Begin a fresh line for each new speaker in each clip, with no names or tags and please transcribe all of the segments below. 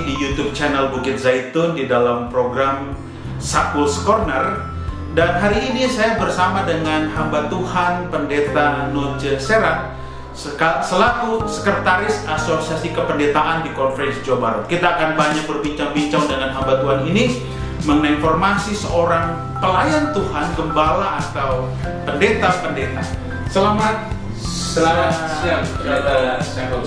kembali di YouTube channel Bukit Zaitun di dalam program Sapul's Corner. Dan hari ini saya bersama dengan hamba Tuhan Pendeta Noce Serang selaku Sekretaris Asosiasi Kependetaan di Conference Jawa Barat. Kita akan banyak berbincang-bincang dengan hamba Tuhan ini mengenai informasi seorang pelayan Tuhan, gembala atau pendeta-pendeta. Selamat
siang, Pendeta Shalom.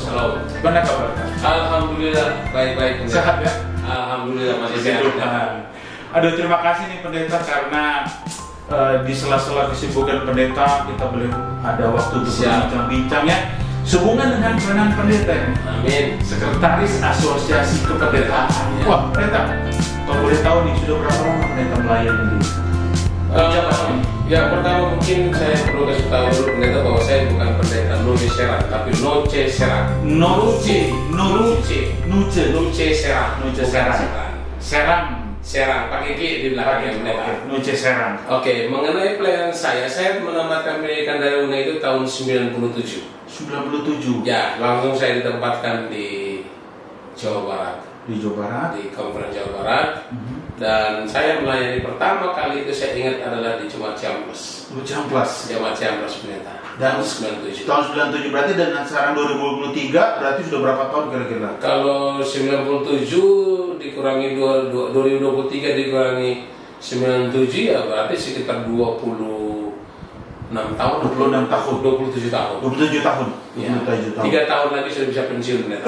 Bagaimana kabar?
Alhamdulillah baik-baik.
Sehat ya?
Alhamdulillah masih sehat.
Aduh, terima kasih nih pendeta karena di sela-sela kesibukan pendeta kita boleh ada waktu untuk berbincang-bincang ya. Sehubungan dengan peranan pendeta ini.
Amin.
Sekretaris Asosiasi Kependetaan. Wah, pendeta, kalau boleh tahu nih sudah berapa lama pendeta melayani di
Yang pertama mungkin saya perlu kasih tahu dulu pendeta bahwa saya bukan pendeta Noce Serang, tapi Noce Serang. Noce Serang, pakai G di belakangnya pendeta.
Noce Serang.
Oke, mengenai pelayanan saya menamatkan pendidikan dari UNA itu tahun 97.
97.
Ya, langsung saya ditempatkan di Jawa Barat.
Di Jawa Barat.
Di Conference Jawa Barat. Dan saya melayani pertama kali itu saya ingat adalah di Jemaat Ciamplas. Jemaat Ciamplas pendeta.
Dan
tahun 97.
Tahun 97 berarti dengan sekarang 2023 berarti sudah berapa tahun kira-kira?
Kalau 97 dikurangi 2023 dikurangi 97 ya berarti sekitar 27 tahun.
27 tahun.
Ya. 3 tahun lagi sudah bisa pensiun pendeta.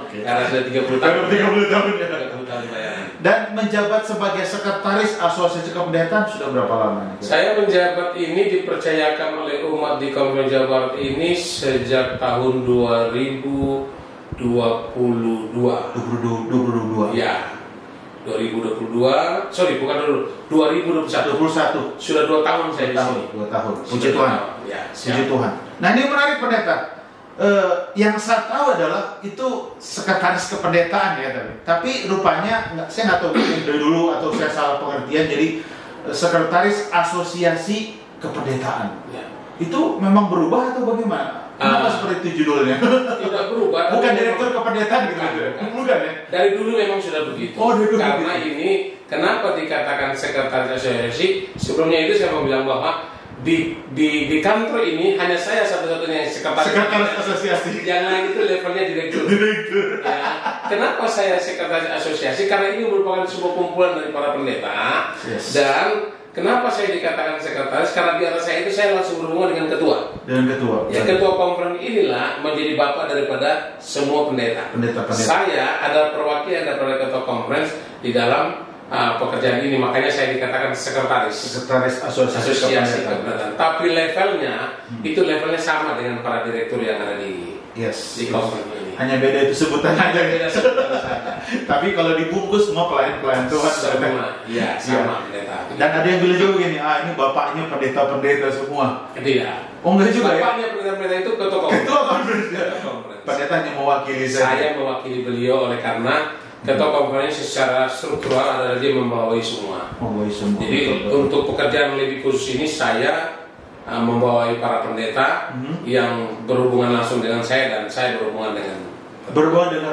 Oke.
Karena sudah 30 tahun.
30 tahun ya.
30 tahun bayaran.
Dan menjabat sebagai Sekretaris Asosiasi Kependetaan sudah berapa lama nih?
Saya menjabat ini dipercayakan oleh umat di Conference Jawa Barat ini sejak tahun 2022.
2022.
Ya. 2022. Sorry, bukan dulu. 2021. Sudah 2 tahun saya di sini.
2 tahun. Puji Tuhan.
Ya,
puji Tuhan. Nah, ini menarik pendeta. Yang saya tahu adalah itu sekretaris kependetaan ya tapi rupanya saya nggak tahu dari dulu atau saya salah pengertian jadi sekretaris asosiasi kependetaan ya. Itu memang berubah atau bagaimana? Kenapa seperti itu judulnya?
Tidak berubah.
Bukan direktur kependetaan gitu bukan ya?
Dari dulu memang sudah begitu. Karena ini kenapa dikatakan sekretaris asosiasi? Sebelumnya itu saya mau bilang bahwa di kantor ini hanya saya satu-satunya yang sekretaris
asosiasi.
Yang lain itu levelnya direktur. Ya. Kenapa saya sekretaris asosiasi? Karena ini merupakan sebuah kumpulan dari para pendeta. Yes. Dan kenapa saya dikatakan sekretaris? Karena di atas saya itu saya langsung berhubungan dengan ketua. Ya, ketua konferensi inilah menjadi bapak daripada semua pendeta. Saya ada perwakilan daripada ketua konferensi di dalam pekerjaan ini, makanya saya dikatakan sekretaris asosiasi kependetaan. Tapi levelnya itu levelnya sama dengan para direktur yang ada di konferensi ini.
Hanya beda itu sebutannya aja.
Beda sebutan saja.
Tapi kalau dibungkus semua pelayan Tuhan
semua. Iya, sama pendeta.
Dan ada yang bilang juga gini, ini bapaknya pendeta-pendeta semua.
Tidak.
Oh enggak juga
bapaknya pendeta-pendeta itu ketua konferensi.
Pendeta hanya mewakili
saya mewakili beliau oleh karena ketua konferensi secara struktural adalah dia membawai semua. Jadi untuk pekerjaan lebih khusus ini saya membawai para pendeta yang berhubungan langsung dengan saya dan saya berhubungan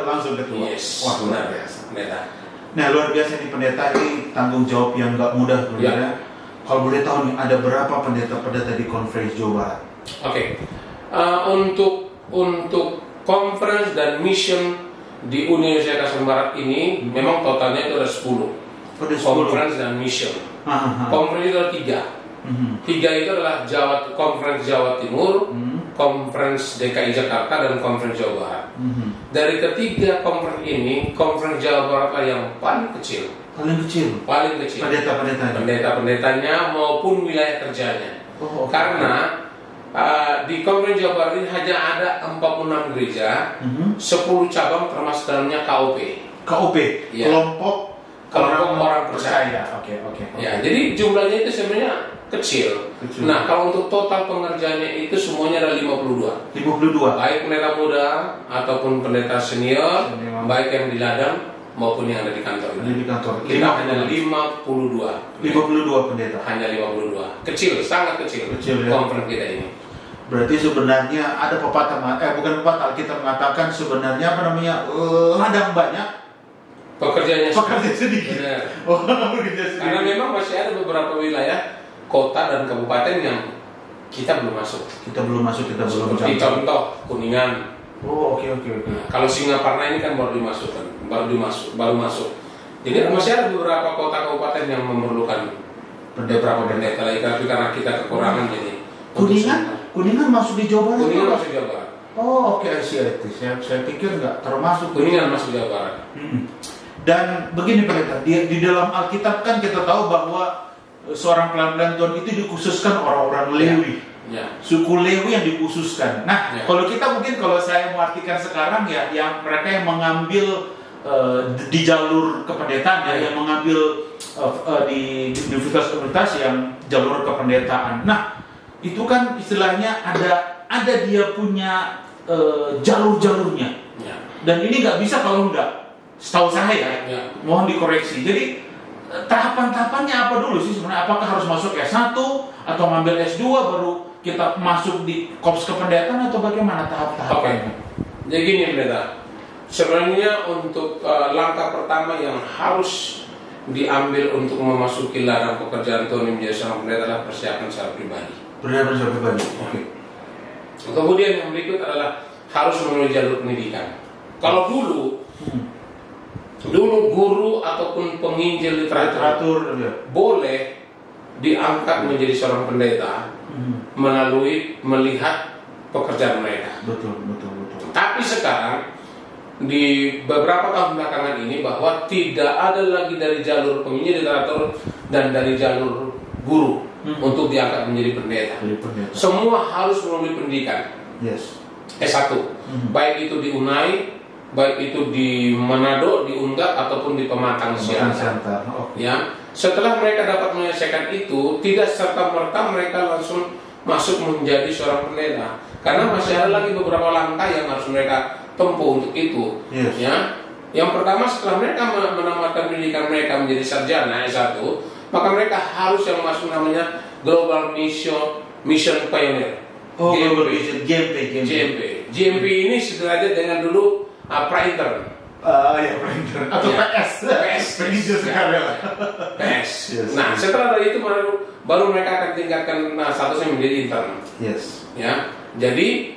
langsung ketua.
Yes.
Wah, luar biasa.
Pendeta.
Nah, luar biasa nih pendeta, ini tanggung jawab yang nggak mudah ya. Kalau boleh tahu nih ada berapa pendeta-pendeta di Conference Jawa Barat?
Oke. Untuk conference dan mission di Indonesia Kasar Barat ini memang totalnya itu ada 10. Conference dan mission. Conference itu ada 3. 3 itu adalah Conference Jawa Timur, Conference DKI Jakarta dan Conference Jawa Barat. Dari ketiga conference ini, Conference Jawa Barat lah yang paling kecil. Paling kecil. Pendeta-pendetanya maupun wilayah kerjanya. Karena di Conference Jawa Barat ini hanya ada 46 gereja, 10 cabang termasuk dalamnya KOP. Ya. Kelompok orang percaya. Oke. Ya, jadi jumlahnya itu sebenarnya kecil. Nah, kalau untuk total pengerjaannya itu semuanya ada 52. Baik pendeta muda ataupun pendeta senior, baik yang di ladang maupun yang ada di kantor. Kita hanya 52.
52 pendeta.
Hanya 52. Kecil, sangat kecil.
Ya.
Konferensi kita ini.
Berarti sebenarnya ada pepatah, bukan pepatah, kita mengatakan sebenarnya ladang banyak,
pekerjaan
sedikit.
Karena memang masih ada beberapa wilayah, kota dan kabupaten yang kita belum masuk. Seperti contoh Kuningan.
Oke.
Nah, kalau Singaparna ini kan baru masuk. Jadi masih ada beberapa kota kabupaten yang memerlukan beberapa pendeta lagi, tapi karena kita kekurangan jadi.
Kuningan masuk di Jawa Barat.
Kuningan masuk Jawa Barat.
Oke. Saya pikir nggak termasuk.
Kuningan masuk Jawa Barat.
Dan begini pendeta, di dalam Alkitab kan kita tahu bahwa seorang pelayan Tuhan itu dikhususkan orang-orang Lewi.
Ya.
Suku Lewi yang dikhususkan. Nah, kalau kita kalau saya mengartikan sekarang ya, yang mereka yang mengambil di jalur kependetaan yang mengambil di universitas yang jalur kependetaan. Nah, itu kan istilahnya ada dia punya jalur-jalurnya. Dan ini nggak bisa kalau nggak, setahu saya mohon dikoreksi. Jadi tahapan-tahapannya apa dulu sih sebenarnya? Apakah harus masuk S1 atau ngambil S2 baru kita masuk di korps kependetaan atau bagaimana tahap-tahapannya?
Jadi gini pendeta, sebenarnya untuk langkah pertama yang harus diambil untuk memasuki ladang pekerjaan Tuhan menjadi seorang pendeta adalah persiapan secara pribadi.
Oke.
Kemudian yang berikut adalah harus melalui jalur pendidikan. Kalau dulu guru ataupun penginjil literatur boleh diangkat menjadi seorang pendeta melalui melihat pekerjaan mereka.
Betul.
Tapi sekarang di beberapa tahun belakangan ini bahwa tidak ada lagi dari jalur penginjil literatur dan dari jalur guru untuk diangkat menjadi pendeta. Semua harus melalui pendidikan.
Yes.
S1. Baik itu di UNAI, baik itu di Manado, di Unggak ataupun di Pematang Siantar. Ya. Setelah mereka dapat menyelesaikan itu, tidak serta-merta mereka langsung masuk menjadi seorang pendeta. Karena masih ada lagi beberapa langkah yang harus mereka tempuh untuk itu.
Yes.
Ya. Yang pertama, setelah mereka menamatkan pendidikan mereka menjadi sarjana S1, maka mereka harus yang masuk namanya Global Mission Pioneer. GMP ini sederhana dengan dulu pra-intern.
Pra-intern atau PS.
PS. Nah, setelah dari itu baru mereka akan tingkatkan statusnya menjadi intern.
Yes.
Ya. Jadi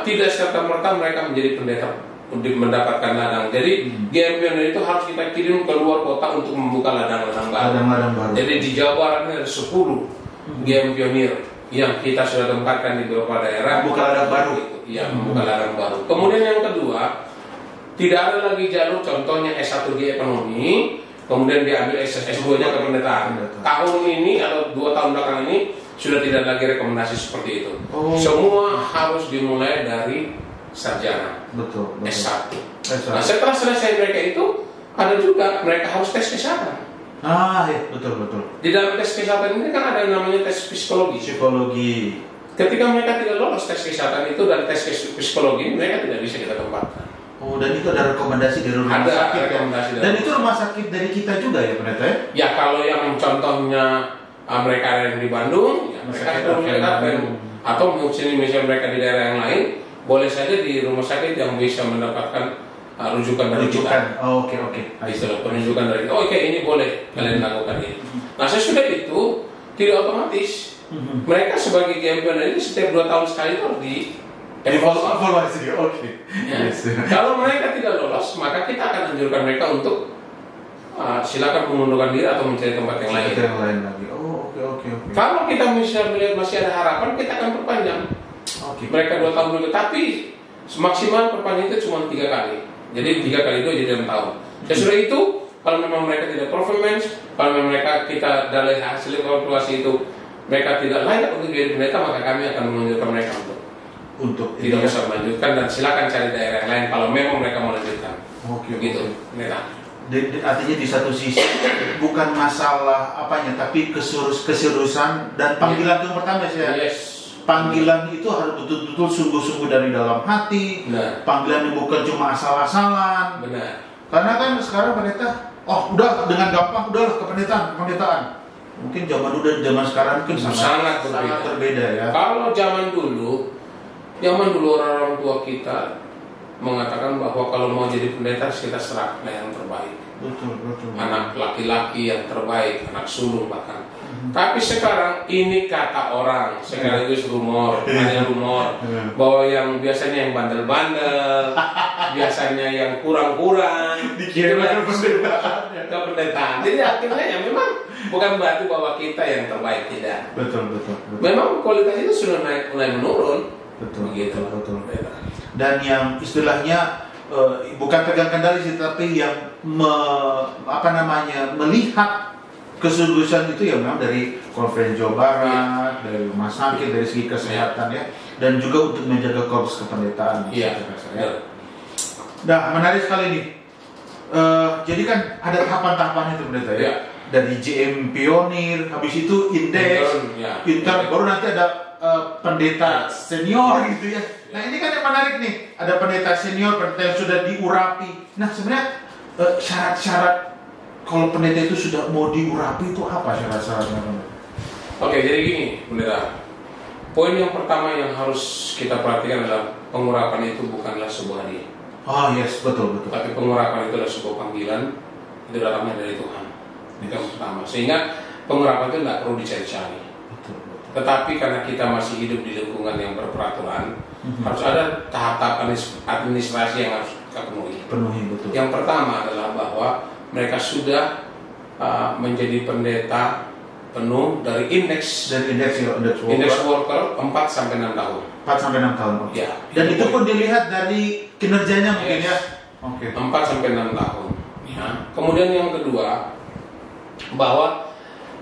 tidak serta-merta mereka menjadi pendeta untuk mendapatkan ladang. Jadi GM Pioneer itu harus kita kirim ke luar kota untuk membuka ladang-ladang baru. Jadi di Jawa Barat ini ada 10 GM Pioneer yang kita sudah tempatkan di beberapa daerah.
Membuka ladang baru.
Iya, membuka ladang baru. Kemudian yang kedua, tidak ada lagi jalur contohnya S1G ekonomi, kemudian diambil S2-nya kependetaan. Tahun ini atau 2 tahun belakang ini sudah tidak lagi rekomendasi seperti itu. Semua harus dimulai dari sarjana.
Betul.
S1. Nah, setelah selesai mereka itu, ada juga mereka harus tes kesehatan.
Betul.
Di dalam tes kesehatan ini kan ada yang namanya tes psikologi. Ketika mereka tidak lolos tes kesehatan itu dan tes psikologi, mereka tidak bisa kita tempatkan.
Dan itu ada rekomendasi dari rumah sakit.
Rekomendasi
dan itu rumah sakit dari kita juga ya pendeta ya?
Ya kalau yang contohnya mereka ada di Bandung, ya mereka atau mungkin misalnya mereka di daerah yang lain, boleh saja di rumah sakit yang bisa mendapatkan rujukan dari kita.
Oke.
Penunjukan dari ini boleh kalian lakukan ini. Nah sesudah itu tidak otomatis mereka sebagai GMP ini setiap 2 tahun sekali harus
evaluasi.
Kalau mereka tidak lolos, maka kita akan anjurkan mereka untuk silakan mengundurkan diri atau mencari tempat yang lain.
Oke.
Kalau kita melihat masih ada harapan, kita akan perpanjang. Mereka 2 tahun dulu, tapi maksimal perpanjang itu cuma 3 kali. Jadi 3 kali itu jadi 6 tahun. Sesudah itu, kalau memang mereka tidak performance, kalau memang mereka kita dari hasil evaluasi itu mereka tidak layak untuk jadi pendeta, maka kami akan menunjukkan mereka untuk tidak usah melanjutkan dan silakan cari daerah yang lain kalau memang mereka mau lanjutkan. Gitu, pendeta.
Artinya di satu sisi bukan masalah tapi keseriusan dan panggilan yang pertama sih.
Yes.
Panggilan itu harus betul-betul sungguh-sungguh dari dalam hati.
Benar.
Panggilan yang bukan cuma asal-asalan.
Benar.
Karena kan sekarang pendeta, udah dengan gampang udahlah kependetaan. Mungkin zaman dulu dan zaman sekarang mungkin
sangat
berbeda ya.
Kalau zaman dulu Zaman dulu orang tua kita mengatakan bahwa kalau mau jadi pendeta kita serahkan yang terbaik.
Betul.
Anak laki-laki yang terbaik, anak sulung bahkan. Tapi sekarang ini kata orang, sekaligus rumor, hanya rumor, bahwa yang biasanya yang bandel-bandel, biasanya yang kurang-kurang,
dikirim
ke pendetaan. Jadi akhirnya ya memang bukan berarti bahwa kita yang terbaik, tidak.
Betul.
Memang kualitas itu sudah mulai menurun.
Betul.
Betul.
Dan yang istilahnya bukan pegang kendali sih, tapi yang melihat keseriusan itu ya memang dari Konferensi Jawa Barat, dari rumah sakit, dari segi kesehatan ya, dan juga untuk menjaga korps kependetaan. Nah, menarik sekali nih. Jadi kan ada tahapan-tahapan itu pendeta ya. Dari JM Pionir, habis itu Indeks, Intern, baru nanti ada pendeta senior gitu ya. Nah ini kan yang menarik nih, ada pendeta senior, pendeta yang sudah diurapi. Nah sebenarnya syarat-syarat kalau pendeta itu sudah mau diurapi itu apa syarat-syaratnya?
Oke, jadi gini pendeta. Poin yang pertama yang harus kita perhatikan adalah pengurapan itu bukanlah sebuah hadiah.
Oh yes, betul.
Tapi pengurapan itu adalah sebuah panggilan, itu datangnya dari Tuhan. Itu yang pertama. Sehingga pengurapan itu tidak perlu dicari-cari. Tetapi karena kita masih hidup di lingkungan yang berperaturan, harus ada tahap-tahap administrasi yang harus kita penuhi.
Betul.
Yang pertama adalah bahwa mereka sudah menjadi pendeta penuh dari indeks worker 4 sampai 6 tahun.
4 sampai 6 tahun.
Ya.
Dan itu pun dilihat dari kinerjanya mungkin ya.
Oke. 4 sampai 6 tahun. Ya. Kemudian yang kedua bahwa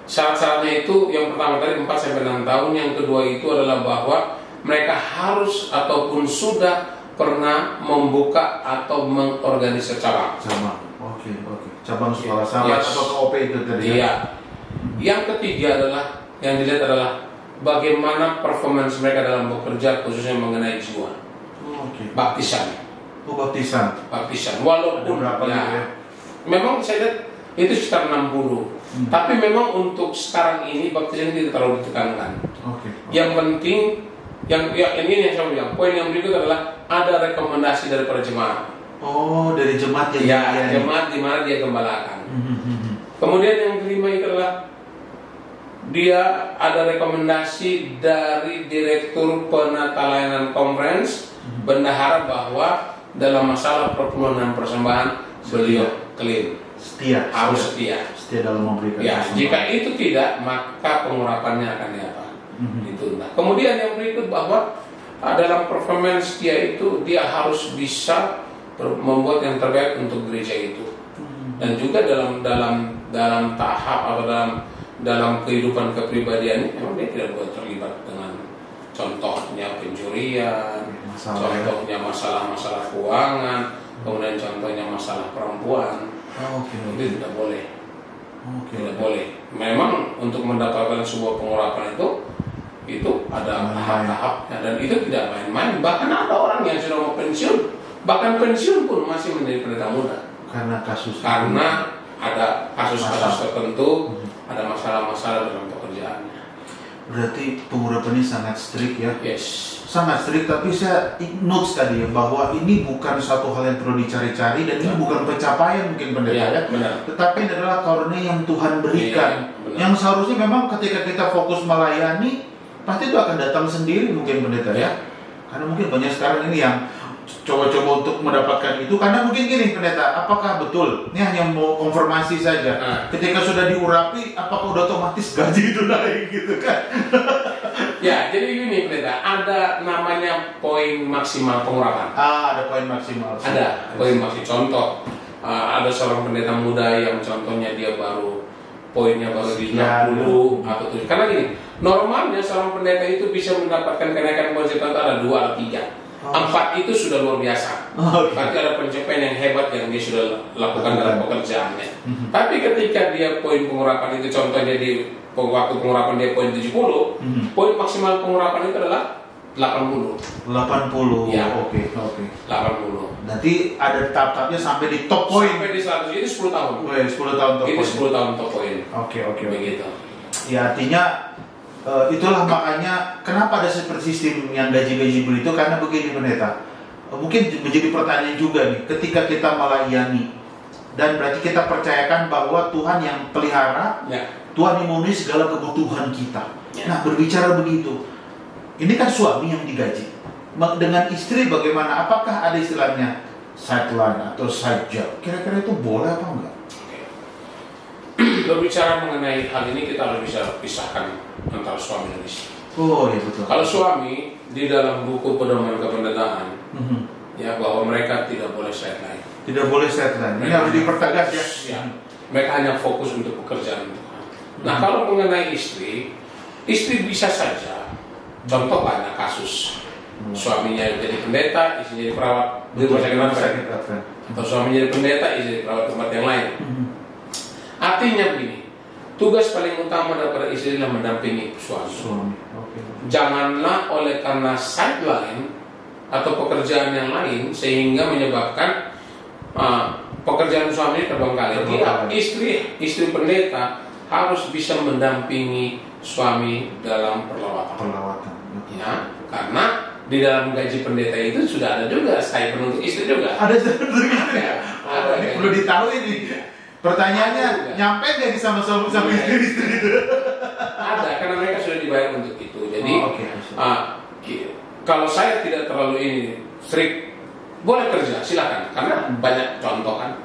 syarat-syaratnya itu yang pertama tadi 4 sampai 6 tahun, yang kedua itu adalah bahwa mereka harus ataupun sudah pernah membuka atau mengorganisir cabang.
Oke. Cabang sekolah sahabat atau KOP itu tadi.
Iya. Yang ketiga adalah yang dilihat adalah bagaimana performance mereka dalam bekerja, khususnya mengenai jiwa. Baptisan. Walaupun memang saya lihat itu sekitar 60. Tapi memang untuk sekarang ini baptisan tidak terlalu ditekankan. Yang penting yang ini yang saya bilang, poin yang berikut adalah ada rekomendasi dari para jemaat.
Dari jemaat
jemaat di mana dia gembalakan. Kemudian yang kelima itu adalah dia ada rekomendasi dari Direktur Penata Layanan Conference, bendahara, bahwa dalam masalah perpuluhan dan persembahan beliau clean. Harus setia
dalam memberikan.
Ya, jika itu tidak, maka pengurapannya akan diapa? Itu. Nah, kemudian yang berikut bahwa dalam performance dia itu dia harus bisa membuat yang terbaik untuk gereja itu. Dan juga dalam tahap atau dalam kehidupan kepribadiannya memang dia tidak boleh terlibat dengan contohnya pencurian, contohnya masalah-masalah keuangan, kemudian contohnya masalah perempuan. Itu tidak boleh. Tidak boleh. Memang untuk mendapatkan sebuah pengurapan itu ada tahap-tahapnya, dan itu tidak main-main. Bahkan ada orang yang sudah mau pensiun, bahkan pensiun pun masih menjadi pendeta muda. Karena ada kasus-kasus tertentu, ada masalah-masalah dalam pekerjaannya.
Berarti pengurapan ini sangat strict ya?
Yes.
Sangat strict, tapi saya notes tadi ya, bahwa ini bukan satu hal yang perlu dicari-cari, dan ini bukan pencapaian mungkin pendeta ya, tetapi ini adalah karunia yang Tuhan berikan, yang seharusnya memang ketika kita fokus melayani, pasti itu akan datang sendiri mungkin pendeta ya. Karena mungkin banyak sekarang ini yang coba-coba untuk mendapatkan itu, karena mungkin gini pendeta, apakah betul ini hanya mau konfirmasi saja, ketika sudah diurapi apakah udah otomatis gaji itu naik gitu kan?
Ya, jadi gini pendeta, ada namanya poin maksimal pengurapan.
Ada poin maksimal.
Ada poin maksimal. Contoh, ada seorang pendeta muda yang contohnya dia poinnya baru di 60 atau 7. Karena gini, normalnya seorang pendeta itu bisa mendapatkan kenaikan poin tertentu ada 2 atau 3. 4 itu sudah luar biasa. Berarti ada pencapaian yang hebat yang dia sudah lakukan dalam pekerjaannya. Tapi ketika dia poin pengurapan itu, contohnya di waktu pengurapan dia poin 70, poin maksimal pengurapan itu adalah 80.
Ya. Oke.
80.
Nanti ada tahap-tahapnya sampai di top poin.
Sampai di 100 itu 10 tahun.
10 tahun top poin.
Itu 10 tahun top poin.
Oke.
Begitu.
Ya, artinya itulah makanya kenapa ada seperti sistem yang gaji-gaji begitu, karena begini pendeta. Mungkin menjadi pertanyaan juga nih, ketika kita melayani dan berarti kita percayakan bahwa Tuhan yang pelihara, Tuhan yang memenuhi segala kebutuhan kita. Nah, berbicara begitu, ini kan suami yang digaji. Dengan istri bagaimana? Apakah ada istilahnya sideline atau side job? Kira-kira itu boleh apa enggak?
Berbicara mengenai hal ini kita harus bisa pisahkan antara suami dan istri.
Oh iya betul.
Kalau suami di dalam buku pedoman kependetaan ya bahwa mereka tidak boleh sideline.
Tidak boleh sideline. Ini harus dipertegas ya.
Mereka hanya fokus untuk pekerjaan Tuhan. Nah kalau mengenai istri bisa saja. Contoh banyak kasus. Suaminya jadi pendeta, istrinya jadi perawat di rumah sakit. Atau suaminya jadi pendeta, istri jadi perawat tempat yang lain. Artinya begini, tugas paling utama daripada istri adalah mendampingi suami. Janganlah oleh karena sideline atau pekerjaan yang lain sehingga menyebabkan pekerjaan suami terbengkalai. Istri pendeta harus bisa mendampingi suami dalam perlawatan. Ya, karena di dalam gaji pendeta itu sudah ada juga stipend untuk istri juga.
Ada stipend untuk istri. Ini perlu ditahu ini. Pertanyaannya, nyampe nggak sama istri itu?
Ada, karena mereka sudah dibayar untuk itu. Jadi, kalau saya tidak terlalu ini strict, boleh kerja, silakan. Karena banyak contoh kan.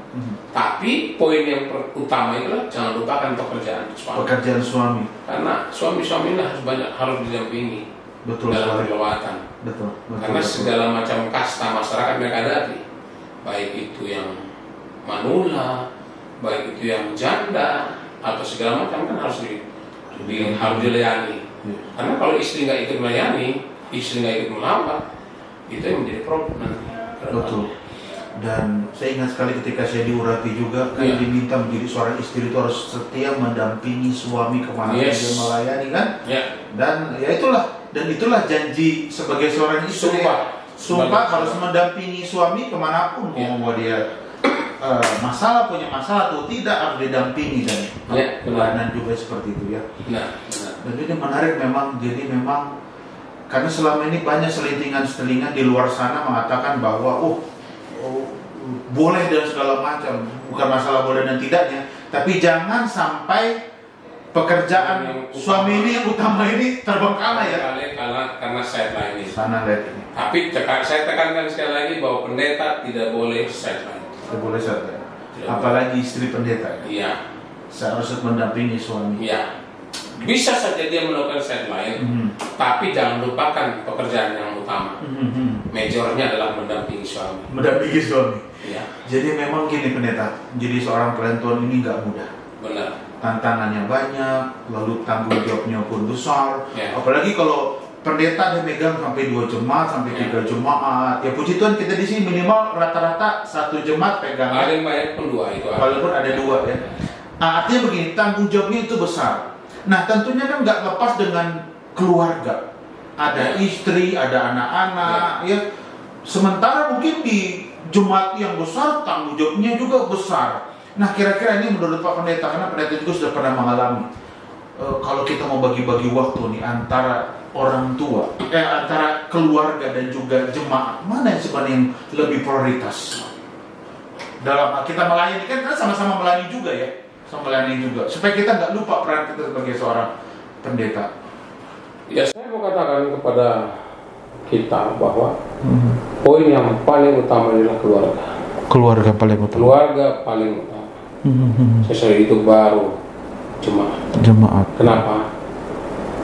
Tapi poin yang utama itulah jangan lupakan pekerjaan suami.
Pekerjaan suami.
Karena suami-suami harus didampingi dalam perlawatan.
Betul.
Karena segala macam kasta masyarakat mereka hadapi, baik itu yang manula, baik itu yang janda atau segala macam kan harus dilayani. Karena kalau istri nggak ikut melayani, istri nggak ikut melawat, itu yang menjadi problem nanti.
Betul. Dan saya ingat sekali ketika saya diurapi juga kan diminta menjadi seorang istri itu harus setia mendampingi suami kemana dia melayani kan. Dan itulah janji sebagai seorang istri. Sumpah harus mendampingi suami kemanapun mau dia punya masalah atau tidak harus didampingi dan pelayanan juga seperti itu ya. Dan ini menarik memang. Jadi memang karena selama ini banyak selintingan di luar sana mengatakan bahwa boleh dan segala macam, bukan masalah boleh dan tidaknya, tapi jangan sampai pekerjaan suami ini yang utama ini terbengkalai ya.
Karena sideline ini. Tapi saya tekankan sekali lagi bahwa pendeta tidak boleh sideline.
Tidak boleh sideline. Apalagi istri pendeta.
Iya.
Seharusnya mendampingi suami.
Iya. Bisa saja dia melakukan sideline, tapi jangan lupakan pekerjaan yang utama. Majornya adalah mendampingi suami.
Mendampingi suami.
Ya.
Jadi memang gini pendeta, jadi seorang pelayan Tuhan ini nggak mudah.
Benar.
Tantangannya banyak, lalu tanggung jawabnya pun besar. Apalagi kalau pendeta dia megang sampai 2 jemaat, sampai 3 jemaat. Ya puji Tuhan kita di sini minimal rata-rata 1 jemaat pegang.
Paling banyak pun 2 itu.
Walaupun ada 2 ya. Artinya begini, tanggung jawabnya itu besar. Nah tentunya kan nggak lepas dengan keluarga. Ada istri, ada anak-anak, ya. Sementara mungkin di jemaat yang besar tanggung jawabnya juga besar. Nah kira-kira ini menurut Pak Pendeta, karena Pendeta juga sudah pernah mengalami. Kalau kita mau bagi-bagi waktu nih antara orang tua, antara keluarga dan juga jemaat, mana yang sebenarnya yang lebih prioritas? Dalam kita melayani kan sama-sama melayani juga ya. Supaya kita nggak lupa peran kita sebagai seorang pendeta.
Ya saya mau katakan kepada kita bahwa poin yang paling utama adalah keluarga.
Keluarga paling utama. Sesuai itu baru jemaat. Kenapa?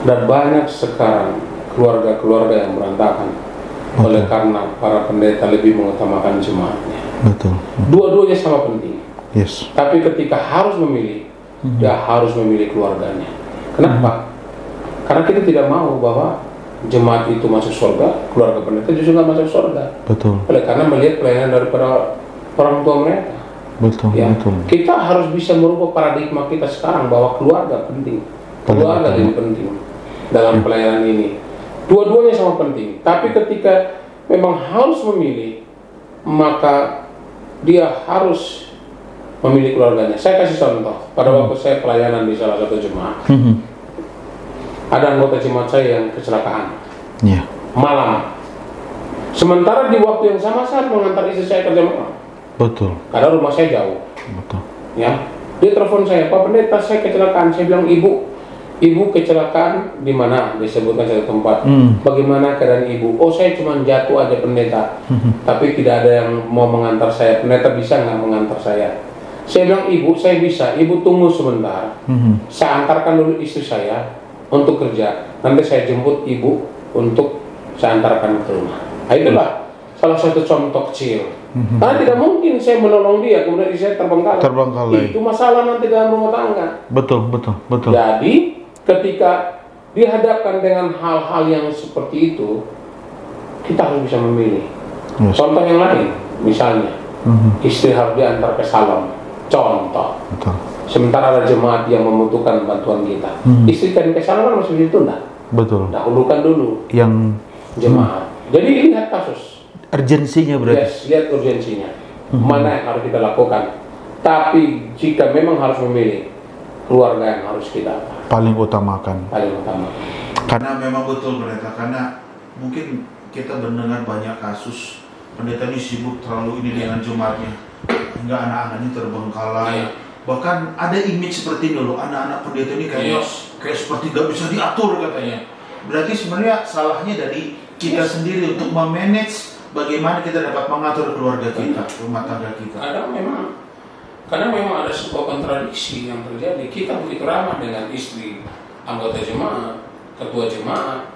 Dan banyak sekarang keluarga-keluarga yang berantakan oleh karena para pendeta lebih mengutamakan jemaatnya.
Betul.
Dua-duanya sama penting.
Yes.
Tapi ketika harus memilih, dia harus memilih keluarganya. Kenapa? Karena kita tidak mau bahwa jemaat itu masuk surga, keluarga pendeta justru nggak masuk surga.
Betul.
Oleh karena melihat pelayanan daripada orang tua mereka.
Betul.
Kita harus bisa merubah paradigma kita sekarang bahwa keluarga penting. Keluarga lebih penting dalam pelayanan ini. Dua-duanya sama penting. Tapi ketika memang harus memilih, maka dia harus memilih keluarganya. Saya kasih contoh. Pada waktu saya pelayanan di salah satu jemaat, Ada anggota jemaat saya yang kecelakaan.
Yeah.
Malam. Sementara di waktu yang sama saya mengantar istri saya kerja malam.
Betul.
Karena rumah saya jauh.
Betul.
Ya. Dia telepon saya, Pak Pendeta, saya kecelakaan. Saya bilang, Ibu kecelakaan di mana? Disebutkan satu tempat. Bagaimana keadaan Ibu? Oh, saya cuma jatuh aja Pendeta. Tapi tidak ada yang mau mengantar saya. Pendeta bisa nggak mengantar saya? Saya bilang, Ibu, saya bisa. Ibu tunggu sebentar. Saya antarkan dulu istri saya untuk kerja. Nanti saya jemput Ibu untuk saya antarkan ke rumah. Nah, itulah salah satu contoh kecil. Karena tidak mungkin saya menolong dia, kemudian saya terbengkalai. Itu masalah nanti dalam rumah tangga.
Betul.
Jadi, ketika dihadapkan dengan hal-hal yang seperti itu, kita harus bisa memilih. Yes. Contoh yang lain, misalnya, istri harus diantar ke salon. Contoh. Betul. Sementara ada jemaat yang membutuhkan bantuan kita. Istri kan ke salon kan masih ditunda. Betul. Dahulukan dulu yang jemaat. Jadi lihat kasus. Urgensinya berarti. Yes, lihat urgensinya. Mana yang harus kita lakukan. Tapi jika memang harus memilih, keluarga yang harus kita
paling utamakan.
Karena
memang betul pendeta, karena mungkin kita mendengar banyak kasus pendeta ini sibuk terlalu ini dengan jemaatnya, hingga anak-anaknya terbengkalai. Bahkan ada image seperti ini loh, anak-anak pendeta ini kayak seperti gak bisa diatur katanya. Berarti sebenarnya salahnya dari kita sendiri untuk memanage bagaimana kita dapat mengatur keluarga kita, rumah tangga kita.
Karena memang ada sebuah kontradiksi yang terjadi. Kita begitu ramah dengan istri anggota jemaat, ketua jemaat,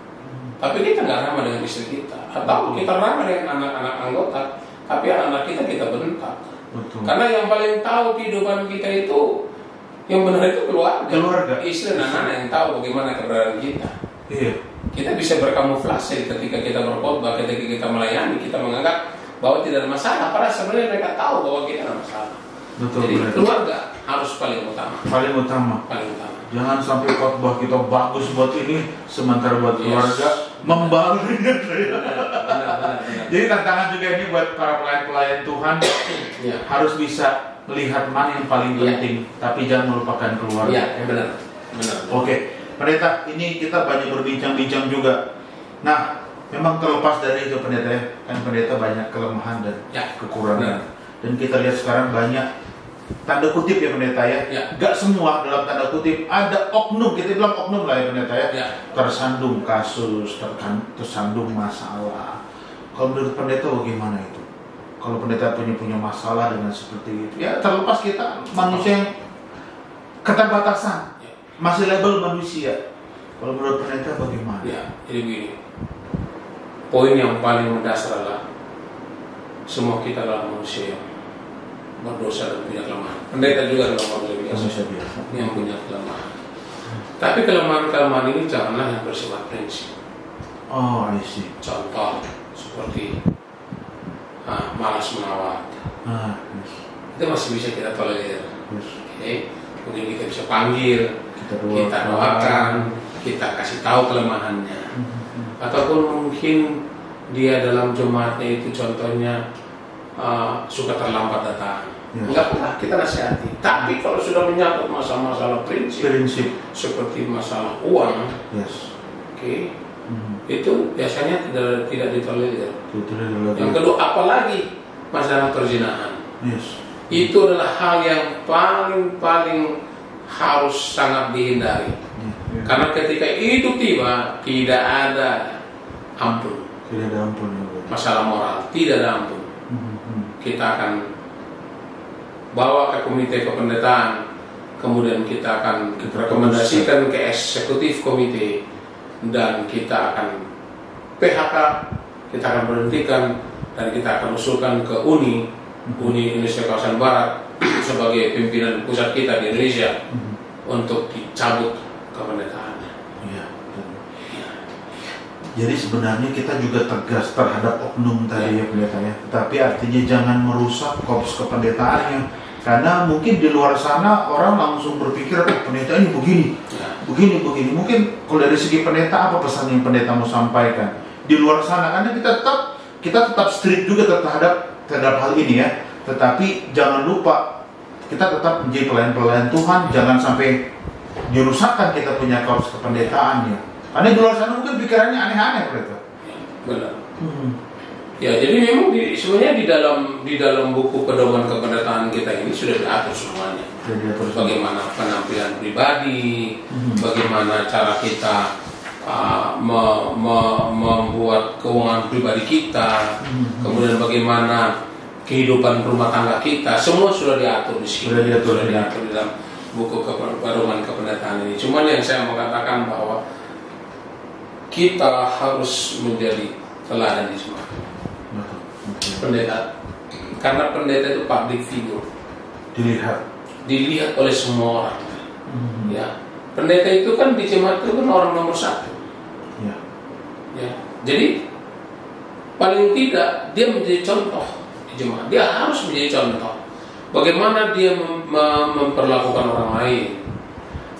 tapi kita nggak ramah dengan istri kita. Atau kita ramah dengan anak-anak anggota, tapi anak kita bentak. Betul. Karena yang paling tahu kehidupan kita itu, yang benar itu keluarga. Istri dan anak yang tahu bagaimana keberadaan kita.
Iya.
Kita bisa berkamuflase ketika kita berkhotbah, ketika kita melayani, kita menganggap bahwa tidak ada masalah. Padahal sebenarnya mereka tahu bahwa kita ada masalah.
Betul.
Jadi keluarga harus paling utama.
Jangan sampai khotbah kita bagus buat ini, sementara buat keluarga membaliknya. Jadi tantangan juga ini buat para pelayan Tuhan, harus bisa melihat mana yang paling penting, tapi jangan melupakan keluarga.
Iya, benar.
Oke. Pendeta, ini kita banyak berbincang-bincang juga. Nah, memang terlepas dari itu pendeta, kan pendeta banyak kelemahan dan kekurangan. Dan kita lihat sekarang banyak tanda kutip ya pendeta ya. Gak semua dalam tanda kutip, ada oknum, kita bilang oknum lah ya pendeta ya. Tersandung kasus, tersandung masalah. Kalau menurut pendeta bagaimana itu? Kalau pendeta punya masalah dengan seperti itu, ya terlepas kita manusia yang keterbatasan. Masih label manusia. Kalau menurut pendeta bagaimana?
Ya, jadi begini. Poin yang paling mendasar adalah semua kita adalah manusia yang berdosa dan punya kelemahan. Pendeta juga adalah manusia biasa yang punya kelemahan. Tapi kelemahan-kelemahan ini janganlah yang bersifat prinsip.
Oh, I see.
Contoh seperti malas melawat. Itu masih bisa kita tolerir. Okay. Kemudian kita bisa panggil, kita doakan, kita kasih tahu kelemahannya. Ataupun mungkin dia dalam jemaatnya itu contohnya suka terlambat datang. Enggak pernah kita nasihati. Tapi kalau sudah menyangkut masalah-masalah prinsip seperti masalah uang, itu biasanya tidak ditolerir. Yang kedua, apalagi masalah perzinahan. Itu adalah hal yang paling harus sangat dihindari. Karena ketika itu tiba, tidak ada ampun. Masalah moral, tidak ada ampun. Kita akan bawa ke komite kependetaan, kemudian kita akan rekomendasikan ke eksekutif komite, dan kita akan PHK, kita akan berhentikan, dan kita akan usulkan ke Uni Indonesia Kawasan Barat sebagai pimpinan pusat kita di Indonesia untuk dicabut kependetaannya.
Jadi sebenarnya kita juga tegas terhadap oknum tadi ya pendeta ya. Tapi artinya jangan merusak korps kependetaannya. Karena mungkin di luar sana orang langsung berpikir pendeta ini begini. Mungkin kalau dari segi pendeta apa pesan yang pendeta mau sampaikan di luar sana? Karena kita tetap strict juga terhadap hal ini ya. Tetapi jangan lupa kita tetap menjadi pelayan-pelayan Tuhan. Jangan sampai dirusakkan kita punya korps kependetaannya. Karena di luar sana mungkin pikirannya aneh-aneh gitu.
Benar. Ya, jadi memang sebenarnya di dalam buku pedoman kependetaan kita ini sudah diatur semuanya. Bagaimana penampilan pribadi, bagaimana cara kita membuat keuangan pribadi kita, kemudian bagaimana kehidupan rumah tangga kita, semua sudah diatur di sini. Sudah diatur di dalam buku pedoman kependetaan ini. Cuman yang saya mau katakan bahwa kita harus menjadi teladan di semua. Pendeta, karena pendeta itu public figure, dilihat oleh semua orang. Ya, pendeta itu kan di jemaat itu kan orang nomor 1. Ya, jadi paling tidak dia menjadi contoh di jemaat. Dia harus menjadi contoh. Bagaimana dia memperlakukan orang lain,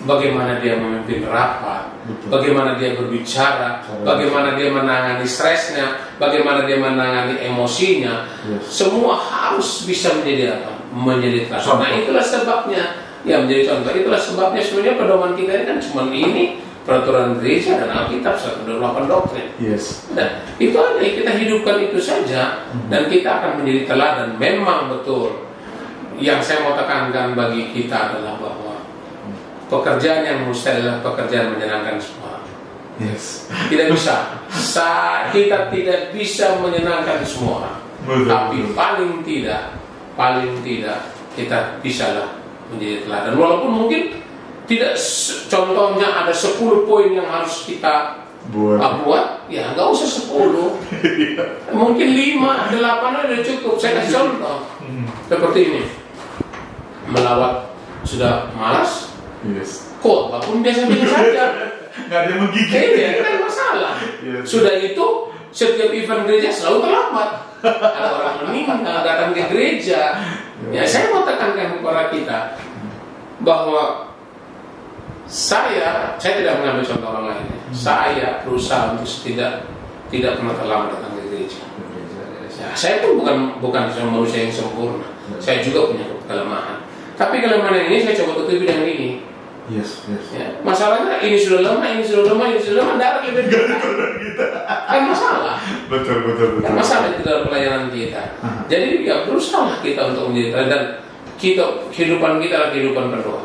bagaimana dia memimpin rapat, bagaimana dia berbicara, bagaimana dia menangani stresnya, bagaimana dia menangani emosinya, semua harus bisa menjadi apa? Menjadi teladan. Nah, itulah sebabnya, ya menjadi contoh. Itulah sebabnya sebenarnya pedoman kita ini kan cuma ini, peraturan gereja dan Alkitab 128 doktrin. Dan itu aja kita hidupkan itu saja, dan kita akan menjadi teladan. Memang betul. Yang saya mau tekankan bagi kita adalah bahwa pekerjaan yang mustahil adalah pekerjaan menyenangkan semua. Tidak bisa. Kita tidak bisa menyenangkan semua orang. Tapi paling tidak kita bisalah menjadi teladan. Walaupun mungkin tidak, contohnya ada 10 poin yang harus kita buat, ya nggak usah 10. Mungkin 5, 8 udah cukup. Saya kasih contoh seperti ini. Melawat sudah malas, khotbah pun biasa-biasa saja.
Nggak ada yang menggigit.
Iya, kan masalah. Sudah itu setiap event gereja selalu terlambat. Ada orang meninggal datang ke gereja. Ya, saya mau tekankan kepada kita bahwa saya tidak mengambil contoh orang lain. Saya berusaha untuk tidak pernah terlambat datang ke gereja. Ya, saya pun bukan manusia yang sempurna. Saya juga punya kelemahan. Tapi kelemahan ini saya coba tutupi dengan ini. Ya, masalahnya ini sudah lemah, darah lebih kita. Kan masalah.
Betul.
Kan masalah itu dalam pelayanan kita. Jadi ya berusaha kita untuk menjadi teladan. Kehidupan kita adalah kehidupan berdoa.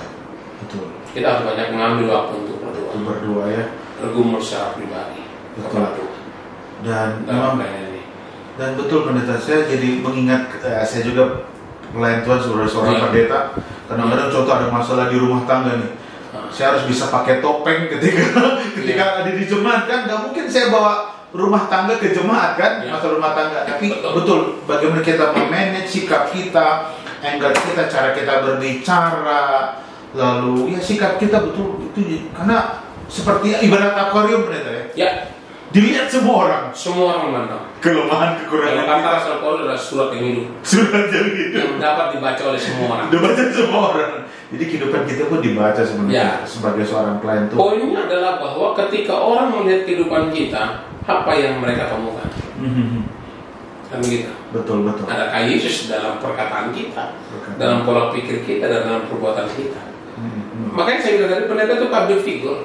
Betul.
Kita harus banyak mengambil waktu untuk berdoa.
Berdoa ya.
Bergumul secara pribadi kepada Tuhan.
Dan betul pendeta, saya jadi mengingat saya juga pelayan Tuhan seorang pendeta. Kadang-kadang contoh ada masalah di rumah tangga nih. Saya harus bisa pakai topeng ketika ada di jemaat kan. Gak mungkin saya bawa rumah tangga ke jemaat kan, masalah rumah tangga. Tapi betul bagaimana kita memanage sikap kita, angle kita, cara kita berbicara, lalu ya sikap kita betul itu karena seperti ibarat akuarium pendeta ya. Dilihat semua orang memandang kelemahan, kekurangan kita.
Kata Rasul Paulus adalah surat yang hidup. Yang dapat dibaca oleh semua orang.
Jadi kehidupan kita pun dibaca sebenarnya sebagai seorang pelayan Tuhan.
Poinnya adalah bahwa ketika orang melihat kehidupan kita, apa yang mereka temukan? Kan begitu.
Betul.
Adakah Yesus dalam perkataan kita, dalam pola pikir kita, dan dalam perbuatan kita? Makanya saya bilang tadi pendeta itu public figure.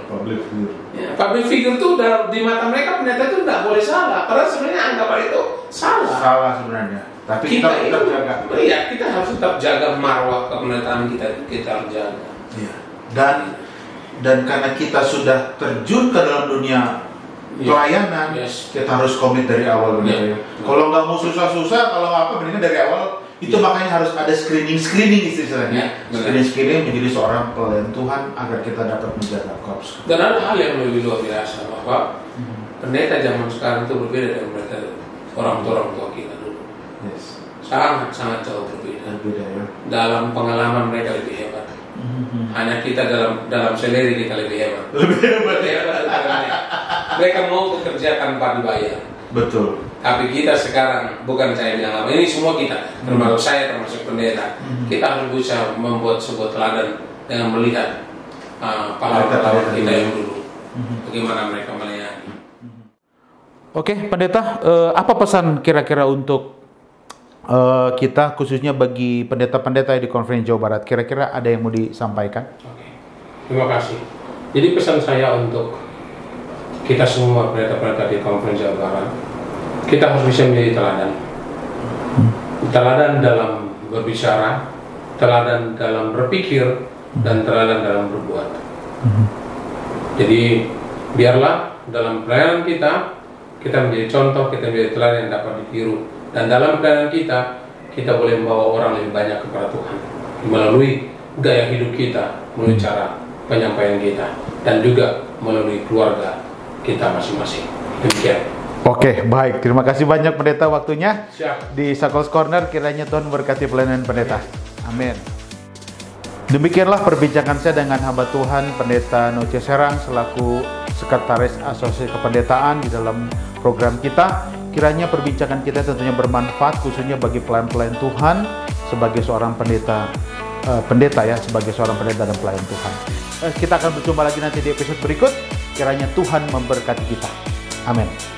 Ya, public figure itu di mata mereka pendeta itu tidak boleh salah. Padahal sebenarnya anggapan itu salah.
Salah sebenarnya. Tapi kita tetap jaga.
Iya, kita harus tetap jaga marwah kependetaan kita harus jaga.
Iya. Dan karena kita sudah terjun ke dalam dunia pelayanan, kita harus komit dari awal benar ya. Kalau nggak mau susah-susah, kalau apa benar dari awal. Itu makanya harus ada screening istilahnya. Screening menjadi seorang pelayan Tuhan agar kita dapat menjaga korps.
Dan ada hal yang lebih luar biasa bahwa pendeta zaman sekarang itu berbeda dengan pendeta orang tua kita dulu. Sangat jauh berbeda
ya.
Dalam pengalaman mereka lebih hebat. Hanya kita dalam seleri kita lebih hebat. Mereka mau bekerja tanpa dibayar.
Betul.
Tapi kita sekarang, bukan saya bilang apa, ini semua kita, termasuk saya, termasuk pendeta, kita harus bisa membuat sebuah teladan dengan melihat pahlawan kita yang dulu, bagaimana mereka melayani.
Oke, pendeta, apa pesan kira-kira untuk kita, khususnya bagi pendeta-pendeta di Konferensi Jawa Barat, kira-kira ada yang mau disampaikan?
Oke. Terima kasih. Jadi pesan saya untuk kita semua pendeta-pendeta di Konferensi Jawa Barat, kita harus bisa menjadi teladan. Teladan dalam berbicara, teladan dalam berpikir, dan teladan dalam berbuat. Jadi biarlah dalam pelayanan kita menjadi contoh, kita menjadi teladan yang dapat ditiru. Dan dalam pelayanan kita boleh membawa orang lebih banyak kepada Tuhan melalui gaya hidup kita, melalui cara penyampaian kita, dan juga melalui keluarga kita masing-masing. Demikian.
Oke, baik. Terima kasih banyak pendeta waktunya.
Siap.
Di Sakuls Corner, kiranya Tuhan berkati pelayanan pendeta. Amin. Demikianlah perbincangan saya dengan hamba Tuhan Pendeta Noce Serang selaku Sekretaris Asosiasi Kependetaan di dalam program kita. Kiranya perbincangan kita tentunya bermanfaat khususnya bagi pelayan-pelayan Tuhan sebagai seorang pendeta sebagai seorang pendeta dan pelayan Tuhan. Kita akan berjumpa lagi nanti di episode berikut. Kiranya Tuhan memberkati kita. Amin.